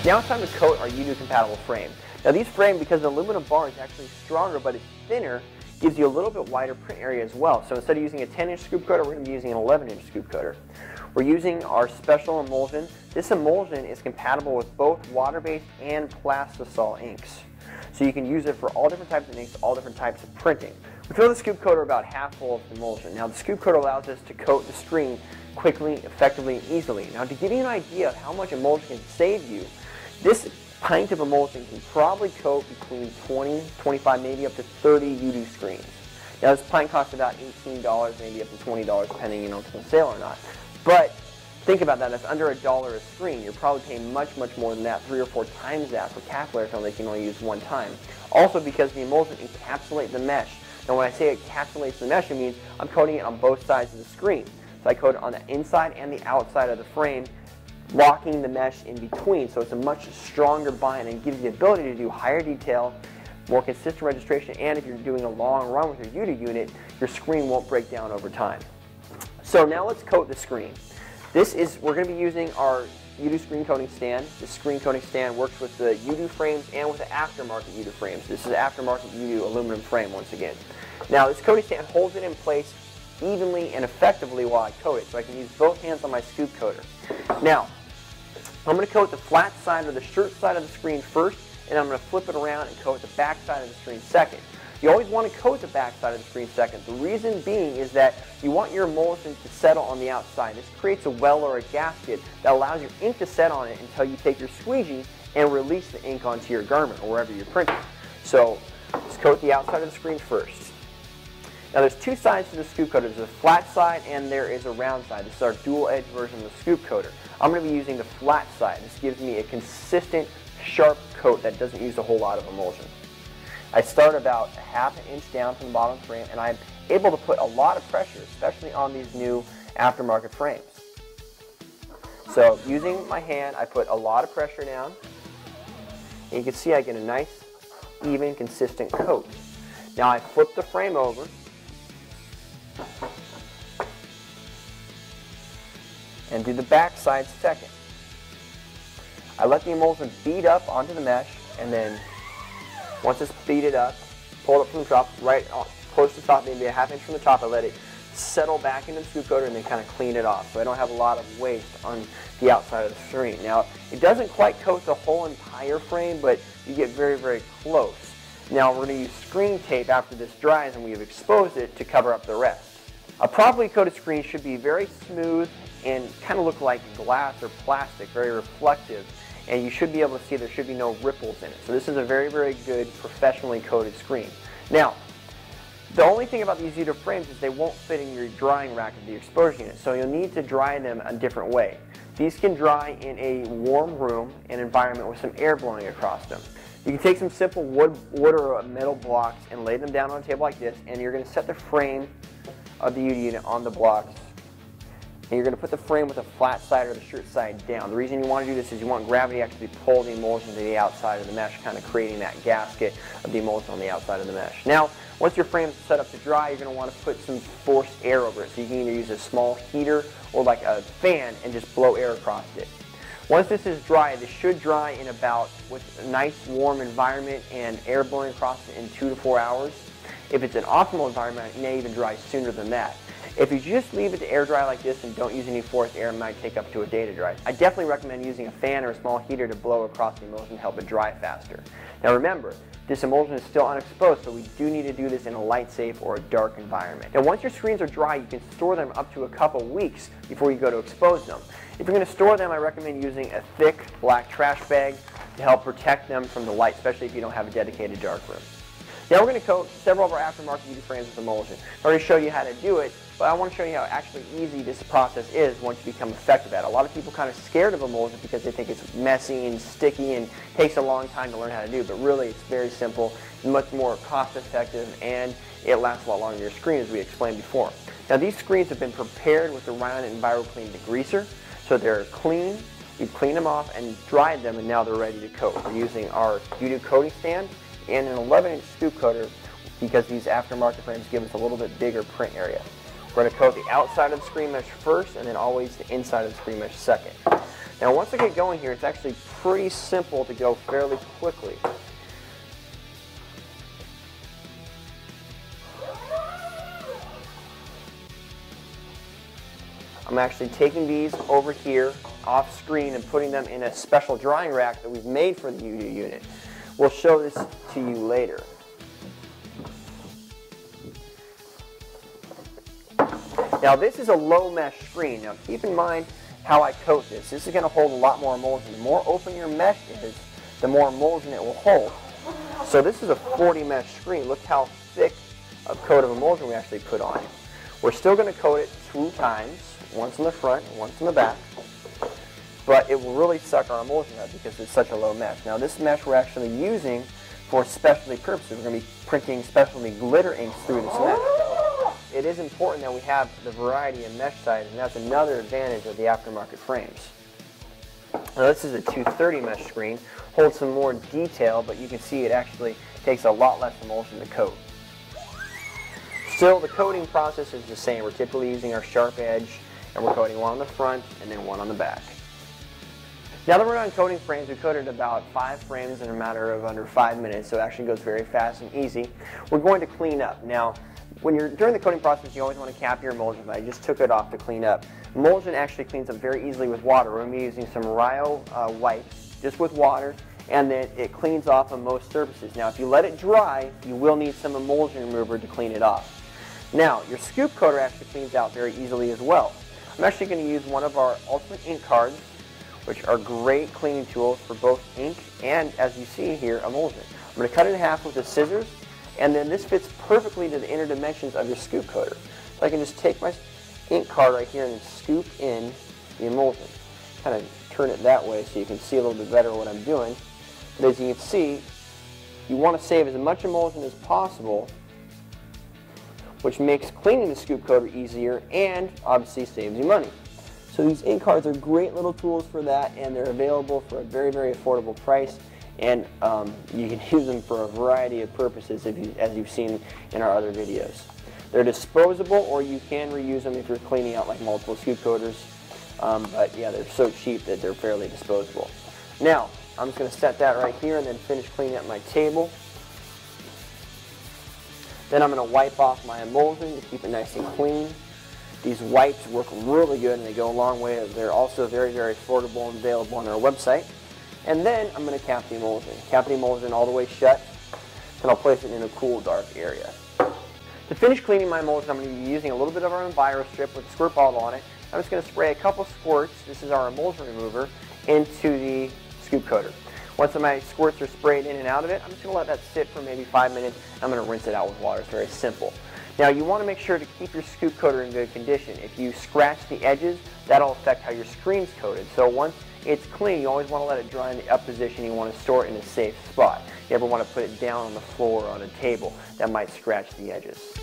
Now it's time to coat our Yudu compatible frame. Now these frames, because the aluminum bar is actually stronger but it's thinner, gives you a little bit wider print area as well. So instead of using a 10-inch scoop coater, we're going to be using an 11-inch scoop coater. We're using our special emulsion. This emulsion is compatible with both water-based and plastisol inks. So you can use it for all different types of inks, all different types of printing. We fill the scoop coater about half full of emulsion. Now the scoop coater allows us to coat the screen quickly, effectively, and easily. Now to give you an idea of how much emulsion can save you, this pint of emulsion can probably coat between 20, 25, maybe up to 30 Yudu screens. Now this pint costs about $18, maybe up to $20, depending if it's on sale or not. But think about that, that's under $1 a screen. You're probably paying much, much more than that, 3 or 4 times that for capillary film that you can only use one time. Also because the emulsion encapsulates the mesh. Now when I say it encapsulates the mesh, it means I'm coating it on both sides of the screen. So I coat it on the inside and the outside of the frame, locking the mesh in between, so it's a much stronger bind and gives you the ability to do higher detail, more consistent registration, and if you're doing a long run with your Yudu unit, your screen won't break down over time. So now let's coat the screen. We're going to be using our Yudu screen coating stand. This screen coating stand works with the Yudu frames and with the Aftermarket Yudu frames. This is Aftermarket Yudu aluminum frame once again. Now this coating stand holds it in place evenly and effectively while I coat it, so I can use both hands on my scoop coater. Now, I'm going to coat the flat side or the shirt side of the screen first, and I'm going to flip it around and coat the back side of the screen second. You always want to coat the back side of the screen second. The reason being is that you want your emulsion to settle on the outside. This creates a well or a gasket that allows your ink to set on it until you take your squeegee and release the ink onto your garment or wherever you're printing. So let's coat the outside of the screen first. Now there's two sides to the scoop coater. There's a flat side and there is a round side. This is our dual edge version of the scoop coater. I'm going to be using the flat side. This gives me a consistent, sharp coat that doesn't use a whole lot of emulsion. I start about a half an inch down from the bottom of the frame, and I'm able to put a lot of pressure, especially on these new aftermarket frames. So using my hand, I put a lot of pressure down, and you can see I get a nice, even, consistent coat. Now I flip the frame over, and do the back side second. I let the emulsion bead up onto the mesh, and then once it's beaded up, pull it up from the top, right close to the top, maybe a half inch from the top. I let it settle back into the scoop coater and then kind of clean it off, so I don't have a lot of waste on the outside of the screen. Now, it doesn't quite coat the whole entire frame, but you get very, very close. Now, we're going to use screen tape after this dries and we've exposed it to cover up the rest. A properly coated screen should be very smooth and kind of look like glass or plastic, very reflective, and you should be able to see there should be no ripples in it. So this is a very, very good professionally coated screen. Now, the only thing about these Yudu frames is they won't fit in your drying rack of the exposure unit, so you'll need to dry them a different way. These can dry in a warm room and environment with some air blowing across them. You can take some simple wood or metal blocks and lay them down on a table like this, and you're going to set the frame of the Yudu unit on the blocks. And you're going to put the frame with the flat side or the shirt side down. The reason you want to do this is you want gravity to actually pull the emulsion to the outside of the mesh, kind of creating that gasket of the emulsion on the outside of the mesh. Now, once your frame is set up to dry, you're going to want to put some forced air over it. So you can either use a small heater or like a fan and just blow air across it. Once this is dry, this should dry in about, with a nice warm environment and air blowing across it, in 2 to 4 hours. If it's an optimal environment, it may even dry sooner than that. If you just leave it to air dry like this and don't use any forced air, it might take up to a day to dry. I definitely recommend using a fan or a small heater to blow across the emulsion to help it dry faster. Now remember, this emulsion is still unexposed, so we do need to do this in a light safe or a dark environment. Now once your screens are dry, you can store them up to a couple weeks before you go to expose them. If you're going to store them, I recommend using a thick black trash bag to help protect them from the light, especially if you don't have a dedicated dark room. Now we're going to coat several of our aftermarket Yudu frames with emulsion. I already showed you how to do it, but I want to show you how actually easy this process is once you become effective at it. A lot of people are kind of scared of emulsion because they think it's messy and sticky and takes a long time to learn how to do, but really it's very simple, much more cost effective, and it lasts a lot longer on your screen, as we explained before. Now these screens have been prepared with the Ryan and EnviroClean degreaser, so they're clean. We've cleaned them off and dried them, and now they're ready to coat. We're using our Yudu coating stand and an 11-inch scoop coater because these aftermarket frames give us a little bit bigger print area. We're going to coat the outside of the screen mesh first and then always the inside of the screen mesh second. Now once I get going here, it's actually pretty simple to go fairly quickly. I'm actually taking these over here off screen and putting them in a special drying rack that we've made for the Yudu unit. We'll show this to you later. Now this is a low mesh screen. Now keep in mind how I coat this. This is going to hold a lot more emulsion. The more open your mesh is, the more emulsion it will hold. So this is a 40 mesh screen. Look how thick a coat of emulsion we actually put on it. We're still going to coat it 2 times, once in the front, once in the back, but it will really suck our emulsion up because it's such a low mesh. Now this mesh we're actually using for specialty purposes. We're going to be printing specialty glitter inks through this mesh. It is important that we have the variety of mesh sizes, and that's another advantage of the aftermarket frames. Now this is a 230 mesh screen, holds some more detail, but you can see it actually takes a lot less emulsion to coat. Still, the coating process is the same. We're typically using our sharp edge, and we're coating one on the front and then one on the back. Now that we're on coating frames, we coated about 5 frames in a matter of under 5 minutes, so it actually goes very fast and easy. We're going to clean up. Now, during the coating process, you always want to cap your emulsion, but I just took it off to clean up. Emulsion actually cleans up very easily with water. We're going to be using some Rio wipes, just with water, and then it cleans off on most surfaces. Now, if you let it dry, you will need some emulsion remover to clean it off. Now, your scoop coater actually cleans out very easily as well. I'm actually going to use one of our Ultimate ink cards, which are great cleaning tools for both ink and, as you see here, emulsion. I'm going to cut it in half with the scissors, and then this fits perfectly to the inner dimensions of your scoop coater. So I can just take my ink card right here and then scoop in the emulsion. Kind of turn it that way so you can see a little bit better what I'm doing. But as you can see, you want to save as much emulsion as possible, which makes cleaning the scoop coater easier and obviously saves you money. So these ink cards are great little tools for that, and they're available for a very, very affordable price. And you can use them for a variety of purposes, as you've seen in our other videos. They're disposable, or you can reuse them if you're cleaning out like multiple scoop coaters. But yeah, they're so cheap that they're fairly disposable. Now, I'm just going to set that right here and then finish cleaning up my table. Then I'm going to wipe off my emulsion to keep it nice and clean. These wipes work really good and they go a long way. They're also very, very affordable and available on our website. And then I'm going to cap the emulsion. Cap the emulsion all the way shut, and I'll place it in a cool, dark area. To finish cleaning my emulsion, I'm going to be using a little bit of our Enviro strip with a squirt bottle on it. I'm just going to spray a couple squirts, this is our emulsion remover, into the scoop coater. Once my squirts are sprayed in and out of it, I'm just going to let that sit for maybe 5 minutes. I'm going to rinse it out with water. It's very simple. Now you want to make sure to keep your scoop coater in good condition. If you scratch the edges, that'll affect how your screen's coated. So once it's clean, you always want to let it dry in the up position. You want to store it in a safe spot. You ever want to put it down on the floor or on a table, that might scratch the edges.